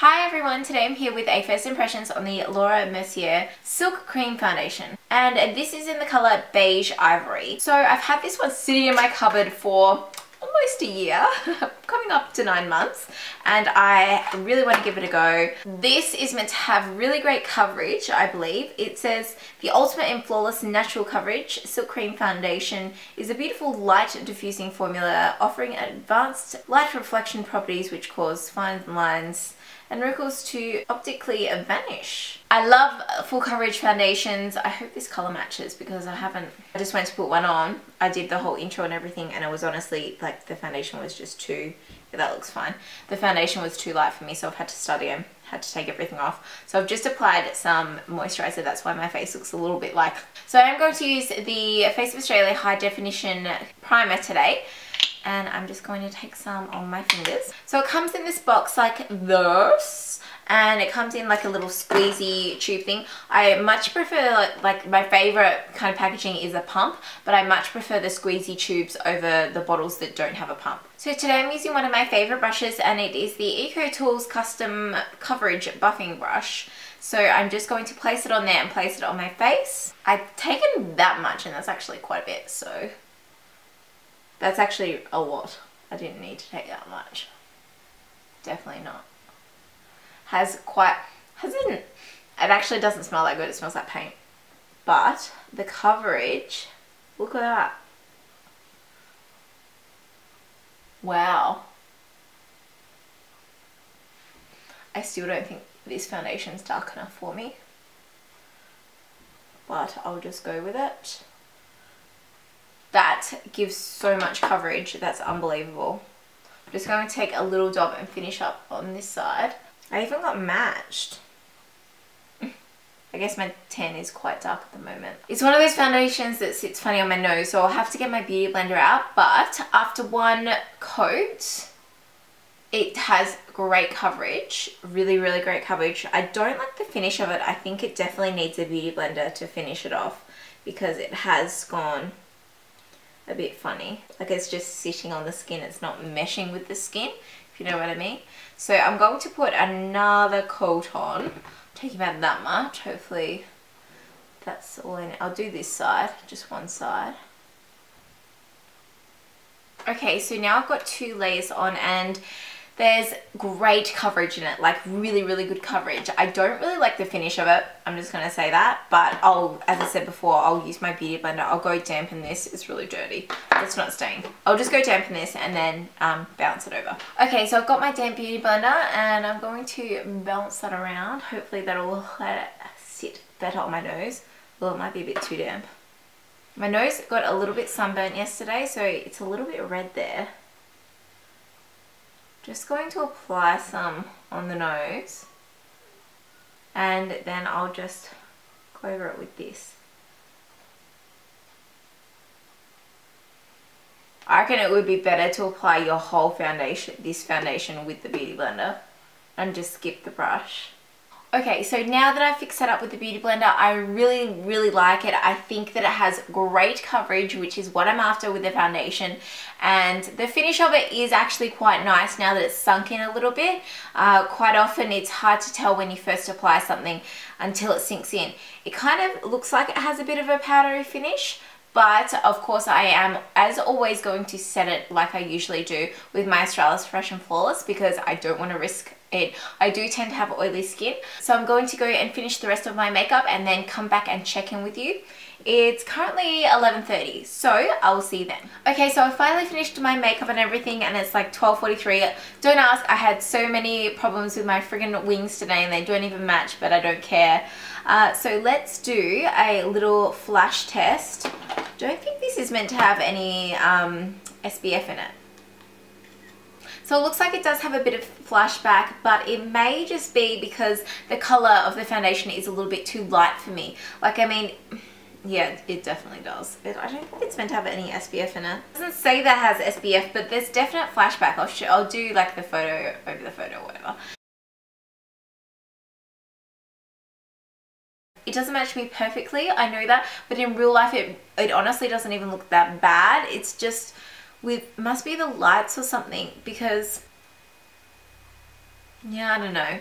Hi everyone, today I'm here with a first impressions on the Laura Mercier Silk Cream Foundation, and this is in the colour Beige Ivory. So I've had this one sitting in my cupboard for almost a year, coming up to 9 months, and I really want to give it a go. This is meant to have really great coverage, I believe. It says the ultimate in flawless natural coverage, Silk Cream Foundation is a beautiful light diffusing formula offering advanced light reflection properties which cause fine lines and wrinkles to optically vanish. I love full coverage foundations. I hope this colour matches because I just went to put one on. I did the whole intro and everything and it was honestly like the foundation was just too, yeah, that looks fine. The foundation was too light for me, so I've had to study and had to take everything off. So I've just applied some moisturiser, that's why my face looks a little bit like. So I'm going to use the Face of Australia High Definition Primer today. And I'm just going to take some on my fingers. So it comes in this box like this, and it comes in like a little squeezy tube thing. I much prefer, like my favorite kind of packaging is a pump, but I much prefer the squeezy tubes over the bottles that don't have a pump. So today I'm using one of my favorite brushes, and it is the EcoTools Custom Coverage Buffing Brush. So I'm just going to place it on there and place it on my face. I've taken that much, and that's actually quite a bit, so that's actually a lot. I didn't need to take that much. Definitely not. It actually doesn't smell that good. It smells like paint. But the coverage, look at that. Wow. I still don't think this foundation's dark enough for me, but I'll just go with it. That gives so much coverage, that's unbelievable. I'm just going to take a little dab and finish up on this side. I even got matched. I guess my tan is quite dark at the moment. It's one of those foundations that sits funny on my nose, so I'll have to get my beauty blender out, but after one coat, it has great coverage, really great coverage. I don't like the finish of it. I think it definitely needs a beauty blender to finish it off because it has gone a bit funny. Like it's just sitting on the skin, it's not meshing with the skin, if you know what I mean. So I'm going to put another coat on, taking about that much, hopefully that's all in. I'll do this side, just one side. Okay, so now I've got 2 layers on and there's great coverage in it, like really good coverage. I don't really like the finish of it, I'm just going to say that, but as I said before, I'll use my beauty blender. I'll go dampen this, it's really dirty, it's not staying. I'll just go dampen this and then bounce it over. Okay, so I've got my damp beauty blender and I'm going to bounce that around. Hopefully that'll let it sit better on my nose. Well, it might be a bit too damp. My nose got a little bit sunburnt yesterday, so it's a little bit red there. Just going to apply some on the nose and then I'll just go over it with this. I reckon it would be better to apply your whole foundation, this foundation, with the beauty blender and just skip the brush. Okay, so now that I've fixed that up with the beauty blender, I really like it. I think that it has great coverage, which is what I'm after with the foundation, and the finish of it is actually quite nice now that it's sunk in a little bit. Quite often it's hard to tell when you first apply something until it sinks in. It kind of looks like it has a bit of a powdery finish, but of course I am, as always, going to set it like I usually do with my Australis Fresh and Flawless because I don't want to risk it. I do tend to have oily skin, so I'm going to go and finish the rest of my makeup and then come back and check in with you. It's currently 11:30, so I will see you then. Okay, so I finally finished my makeup and everything and it's like 12:43. Don't ask, I had so many problems with my friggin' wings today and they don't even match, but I don't care. So let's do a little flash test. Don't think this is meant to have any SPF in it. So it looks like it does have a bit of flashback, but it may just be because the colour of the foundation is a little bit too light for me. Like, I mean, yeah, it definitely does. I don't think it's meant to have any SPF in it. It doesn't say that has SPF, but there's definite flashback. I'll do like the photo over the photo or whatever. It doesn't match me perfectly, I know that, but in real life it honestly doesn't even look that bad. It's just must be the lights or something, because Yeah, I don't know.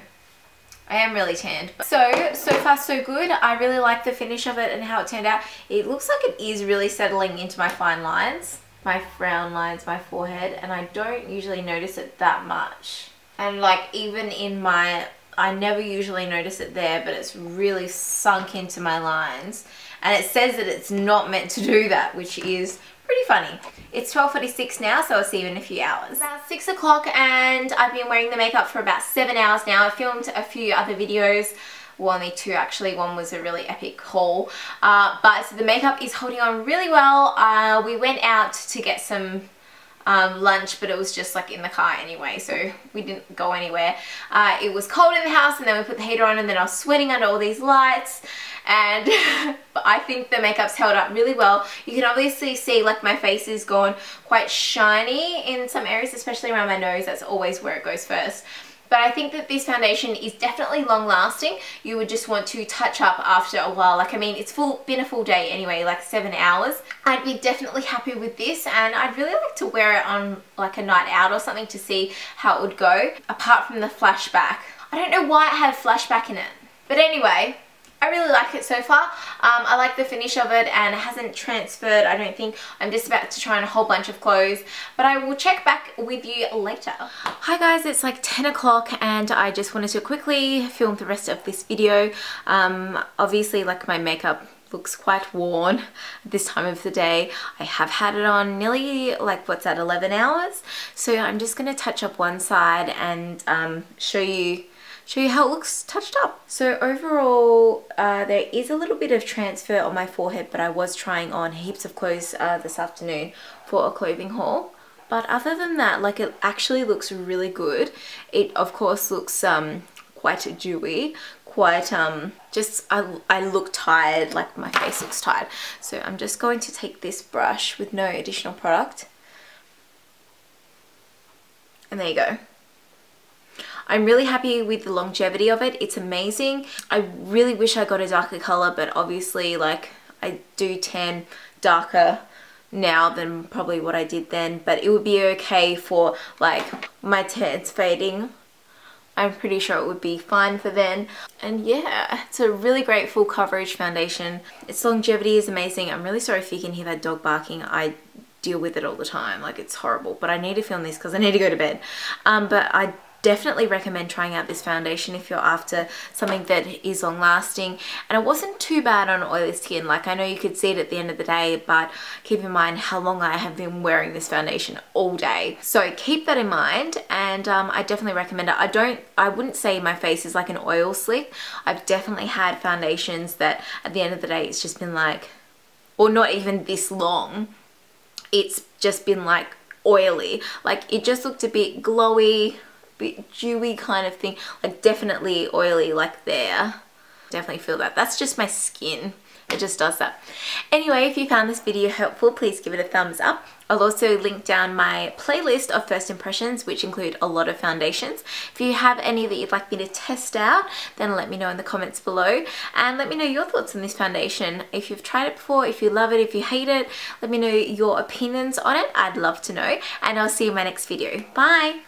I am really tanned. So far so good. I really like the finish of it and how it turned out. It looks like it is really settling into my fine lines, my frown lines, my forehead, and I don't usually notice it that much. And like even in my, I never usually notice it there, but it's really sunk into my lines. And it says that it's not meant to do that, which is pretty funny. It's 12:46 now, so I'll see you in a few hours. It's about 6 o'clock and I've been wearing the makeup for about 7 hours now. I filmed a few other videos. Well, only 2 actually. One was a really epic haul. But the makeup is holding on really well. We went out to get some lunch, but it was just like in the car anyway, so we didn't go anywhere. It was cold in the house and then we put the heater on and then I was sweating under all these lights, and I think the makeup's held up really well. You can obviously see like my face is gone quite shiny in some areas, especially around my nose. That's always where it goes first. But I think that this foundation is definitely long lasting. You would just want to touch up after a while. Like, I mean, it's been a full day anyway, like 7 hours. I'd be definitely happy with this, and I'd really like to wear it on like a night out or something to see how it would go, apart from the flashback. I don't know why it had flashback in it. But anyway, I really like it so far. I like the finish of it and it hasn't transferred, I don't think. I'm just about to try on a whole bunch of clothes, but I will check back with you later. Hi guys, it's like 10 o'clock and I just wanted to quickly film the rest of this video. Obviously like my makeup looks quite worn at this time of the day. I have had it on nearly like, what's that, 11 hours? So I'm just going to touch up one side and show you how it looks touched up. So overall, there is a little bit of transfer on my forehead, but I was trying on heaps of clothes this afternoon for a clothing haul. But other than that, like it actually looks really good. It of course looks quite dewy, quite just I look tired, like my face looks tired. So I'm just going to take this brush with no additional product. And there you go. I'm really happy with the longevity of it. It's amazing. I really wish I got a darker color, but obviously like I do tan darker now than probably what I did then, but it would be okay for like my tans fading. I'm pretty sure it would be fine for then. And yeah, it's a really great full coverage foundation. Its longevity is amazing. I'm really sorry if you can hear that dog barking. I deal with it all the time. Like it's horrible, but I need to film this because I need to go to bed. But I definitely recommend trying out this foundation if you're after something that is long lasting. And it wasn't too bad on oily skin. Like I know you could see it at the end of the day, but keep in mind how long I have been wearing this foundation all day. So keep that in mind, and I definitely recommend it. I wouldn't say my face is like an oil slick. I've definitely had foundations that at the end of the day it's just been like, or not even this long, it's just been like oily. Like it just looked a bit glowy, bit dewy kind of thing, like definitely oily like there. Definitely feel that. That's just my skin. It just does that. Anyway, if you found this video helpful, please give it a thumbs up. I'll also link down my playlist of first impressions, which include a lot of foundations. If you have any that you'd like me to test out, then let me know in the comments below. And let me know your thoughts on this foundation. If you've tried it before, if you love it, if you hate it, let me know your opinions on it. I'd love to know. And I'll see you in my next video. Bye!